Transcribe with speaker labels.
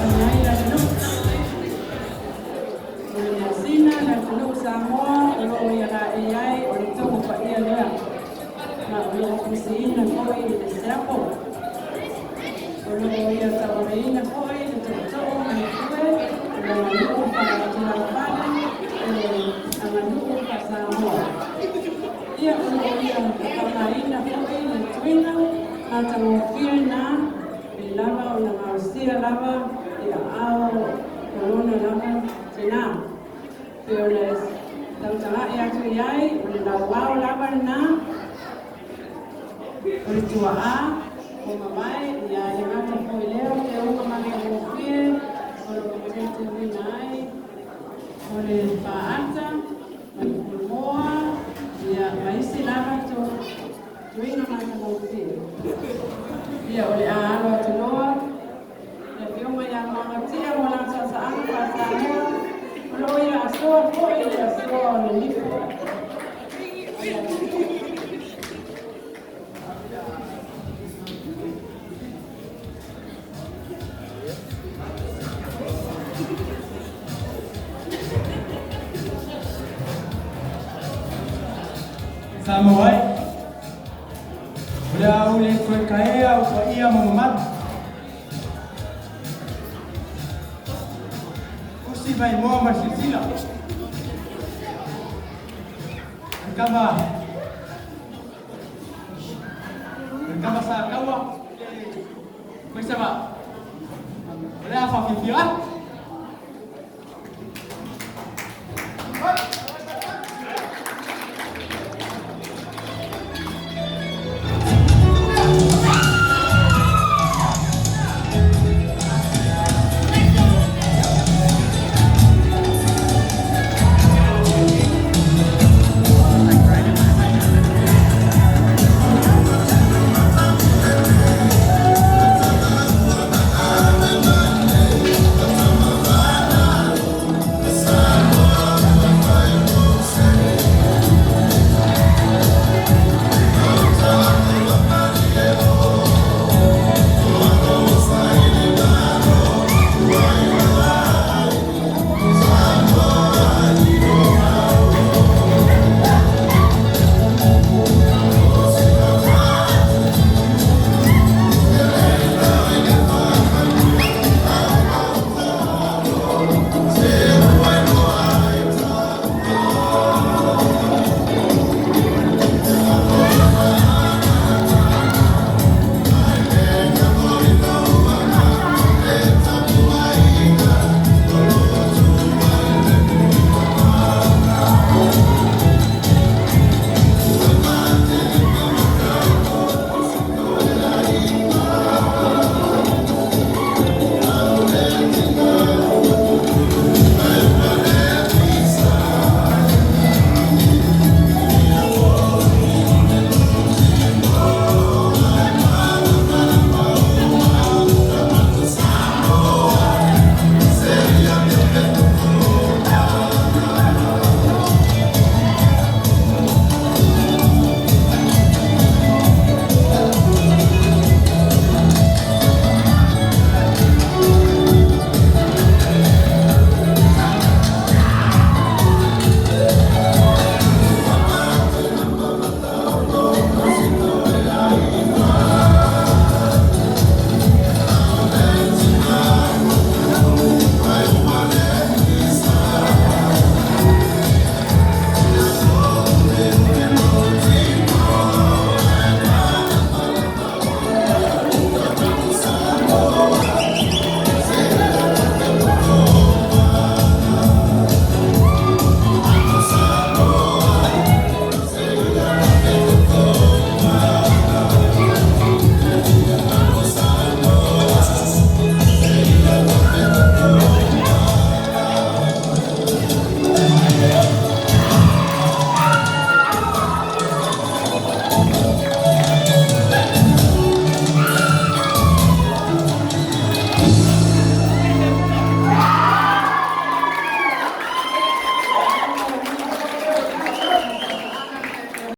Speaker 1: Anyai la tenuk. Sina la tenuk Samoa o ia la AI o le toku pa ia lea. Na o ia kusiina koi i le seapo. O ia tawareina koi le toku ma le kue. O la manuku pa la tila pale. O la manuku pa Samoa. Ia o ia tawareina koi le tuina. Na tawofia na lava o na ngausia lava ia ao corona lava tina. Fearless. Tangtanga ia tu iai, o na wau lava na. O le tuaa, o mamai, ia le ngata po i leo, te unga mani o mofie, o le komite winai, o le paata, o le kumoa, ia maisi lava tu tuinga mata mofie. Ia o le aalo atu loa, ia piuma ia mangatia mo lang sa saanga pa sa amoa, o ia asoa po ia asoa o le lipo.
Speaker 2: Samoai. Ule au le koe kaea o kwa ia mongomat. Usi vai moa masisila. Kama sa kawa. Koe sama. Ule afa fifia.